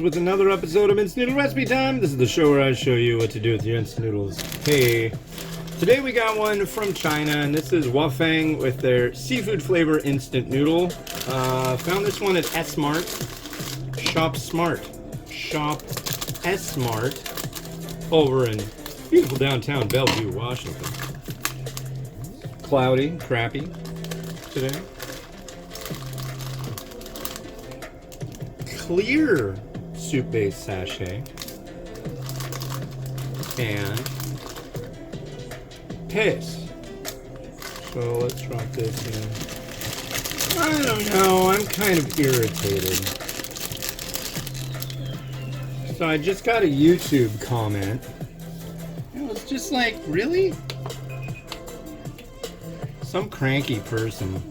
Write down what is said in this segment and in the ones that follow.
friends, with another episode of Instant Noodle Recipe Time. This is the show where I show you what to do with your instant noodles. Hey, today we got one from China, and this is Huafeng with their seafood flavor instant noodle. Found this one at S-Mart. Shop S-Mart over in beautiful downtown Bellevue, Washington. Cloudy, crappy today. Clear soup base sachet and paste. So let's drop this in. I don't know, I'm kind of irritated. So I just got a YouTube comment. It was just like, really? Some cranky person.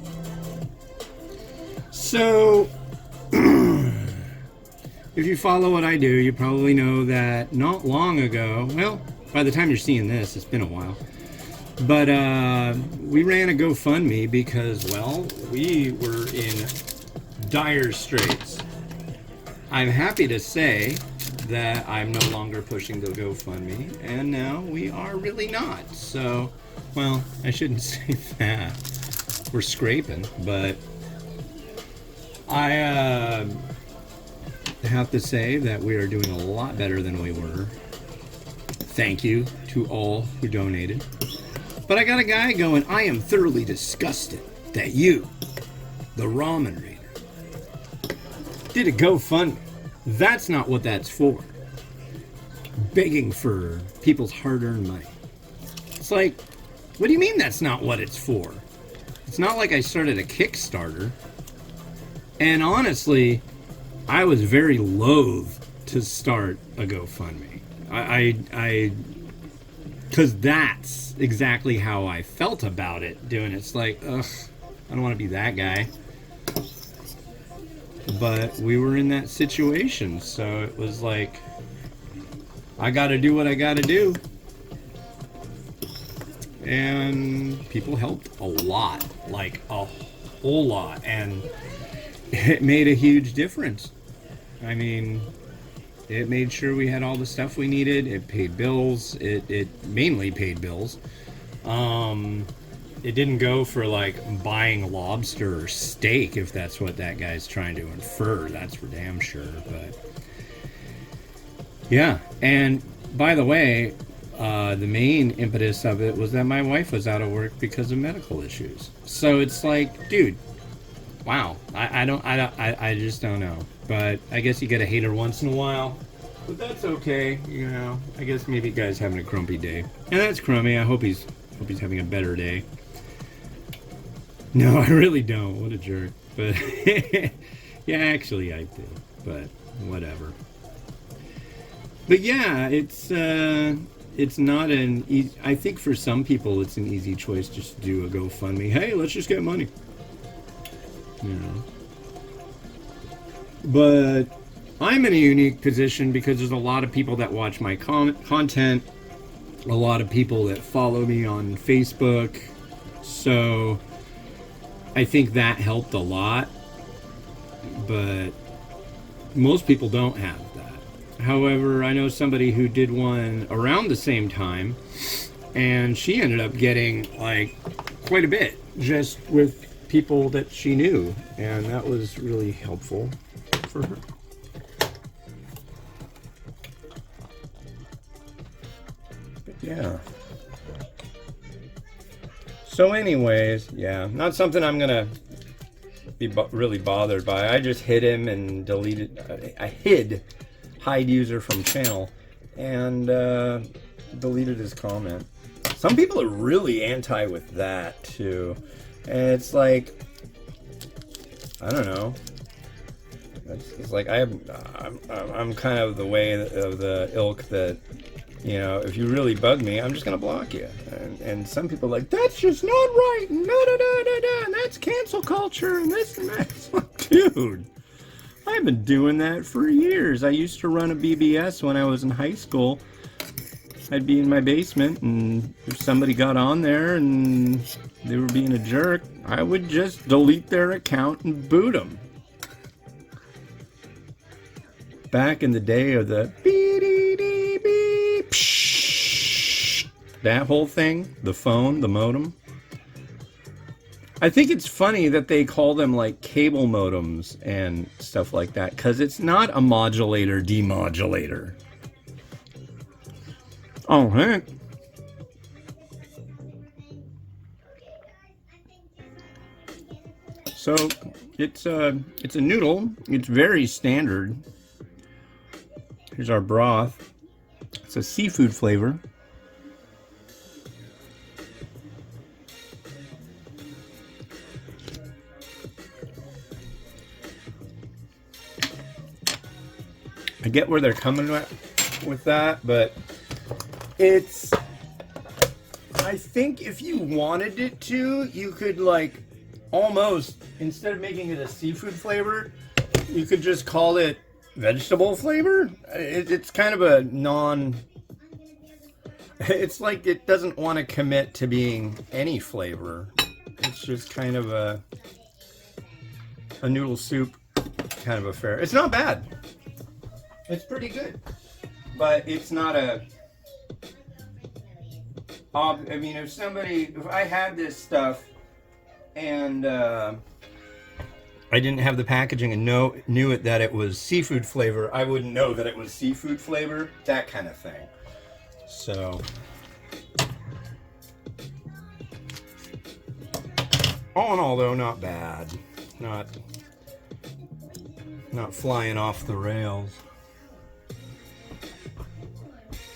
So if you follow what I do, you probably know that not long ago, well, by the time you're seeing this, it's been a while, but we ran a GoFundMe because, well, we were in dire straits. I'm happy to say that I'm no longer pushing the GoFundMe, and now we are really not. So, well, I shouldn't say that. We're scraping, but I have to say that we are doing a lot better than we were. Thank you to all who donated. But I got a guy going, I am thoroughly disgusted that you, the ramen reader, did a GoFundMe. That's not what that's for. Begging for people's hard-earned money. It's like, what do you mean that's not what it's for? It's not like I started a Kickstarter. And honestly, I was very loath to start a GoFundMe. Because that's exactly how I felt about it, doing it. It's like, ugh, I don't want to be that guy. But we were in that situation, so it was like, I gotta do what I gotta do. And people helped a lot, like a whole lot, and it made a huge difference. I mean, it made sure we had all the stuff we needed. It paid bills. It mainly paid bills. It didn't go for like buying lobster or steak, if that's what that guy's trying to infer. That's for damn sure. But yeah, and by the way, the main impetus of it was that my wife was out of work because of medical issues. So it's like, dude, wow, I just don't know. But I guess you gotta hate her once in a while. But that's okay, you know. I guess maybe guy's having a grumpy day. And that's crummy. I hope he's having a better day. No, I really don't. What a jerk. But yeah, actually I do. But whatever. But yeah, it's not an easy, I think for some people it's an easy choice just to do a GoFundMe. Hey, let's just get money. You know. But I'm in a unique position because there's a lot of people that watch my content, a lot of people that follow me on Facebook, so I think that helped a lot, but most people don't have that. However, I know somebody who did one around the same time, and she ended up getting like quite a bit just with people that she knew, and that was really helpful for her. But yeah. So anyways, yeah, not something I'm gonna be really bothered by. I just hid him and deleted. I hid hide user from channel and deleted his comment. Some people are really anti with that too, and it's like, I don't know. It's like I'm kind of the way of the ilk that, you know, if you really bug me, I'm just gonna block you. And some people are like, that's just not right. No, and that's cancel culture and this and that. It's like, dude, I've been doing that for years. I used to run a BBS when I was in high school. I'd be in my basement, and if somebody got on there and they were being a jerk, I would just delete their account and boot them. back in the day of the that whole thing, the phone, the modem. I think it's funny that they call them like cable modems and stuff like that, because it's not a modulator demodulator. Oh, heck. So it's a noodle. It's very standard. Here's our broth. It's a seafood flavor. I get where they're coming with that, but it's, I think if you wanted it to, you could like almost, instead of making it a seafood flavor, you could just call it vegetable flavor. It's kind of a it's like it doesn't want to commit to being any flavor. It's just kind of a noodle soup kind of affair. It's not bad. It's pretty good, but it's not a, I mean, if I had this stuff and I didn't have the packaging and knew that it was seafood flavor, I wouldn't know that it was seafood flavor, that kind of thing. So, all in all though, not bad. Not flying off the rails.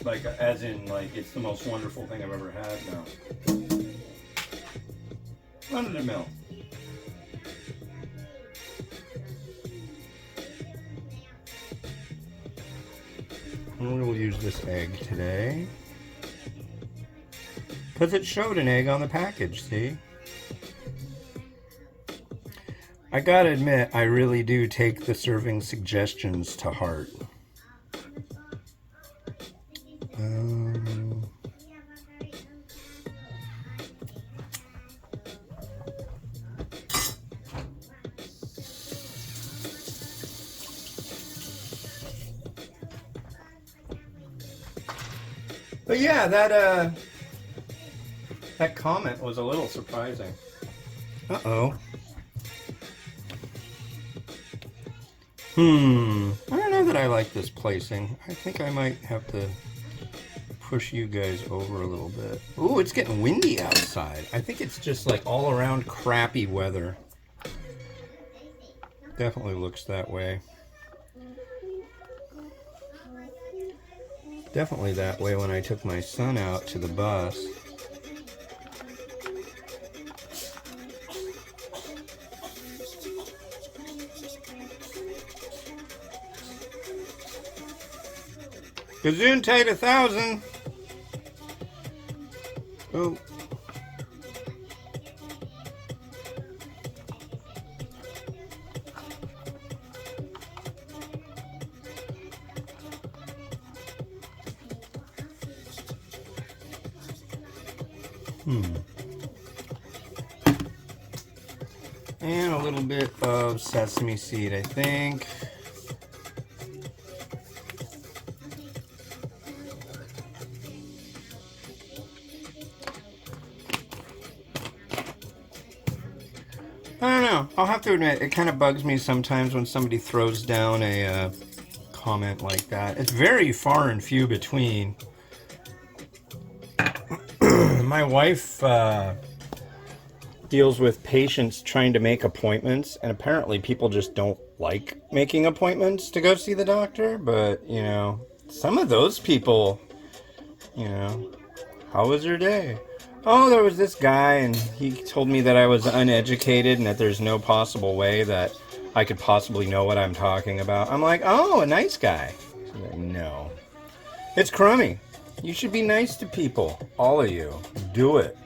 Like, as in, like, it's the most wonderful thing I've ever had. No. Run of the mill. And we'll use this egg today. Because it showed an egg on the package, see? I gotta admit, I really do take the serving suggestions to heart. But yeah, that comment was a little surprising. Uh-oh. I don't know that I like this placing. I think I might have to push you guys over a little bit. Ooh, it's getting windy outside. I think it's just like all around crappy weather. Definitely looks that way. Definitely that way when I took my son out to the bus. Gesundheit 1,000. Oh. And a little bit of sesame seed, I think. I don't know. I'll have to admit, it kind of bugs me sometimes when somebody throws down a comment like that. It's very far and few between. My wife deals with patients trying to make appointments, and apparently people just don't like making appointments to go see the doctor. But, you know, some of those people, you know, how was your day? Oh, there was this guy, and he told me that I was uneducated and that there's no possible way that I could possibly know what I'm talking about. I'm like, oh, a nice guy. Like, no. It's crummy. You should be nice to people. All of you. Do it.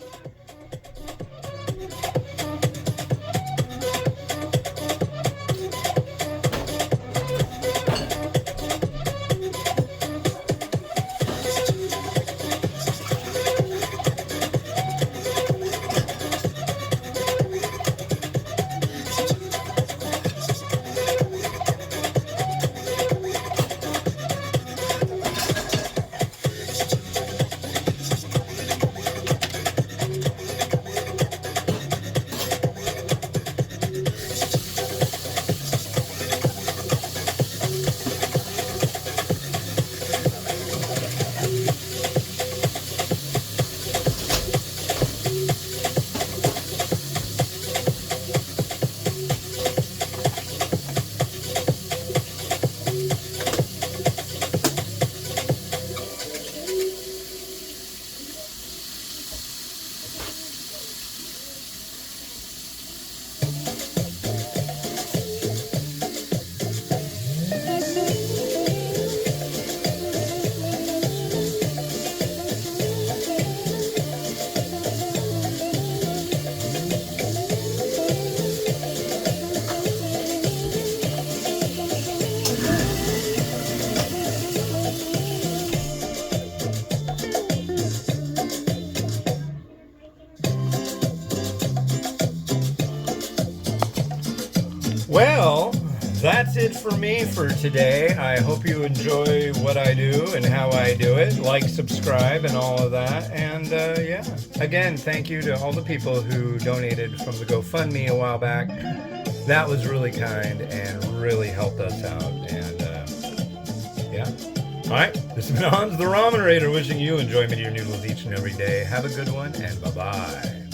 it for me for today. I hope you enjoy what I do and how I do it. Like, subscribe, and all of that. And yeah, again, thank you to all the people who donated from the GoFundMe a while back. That was really kind and really helped us out. And yeah. All right, this has been Hans the Ramen Raider wishing you enjoyment of your noodles each and every day. Have a good one, and bye-bye.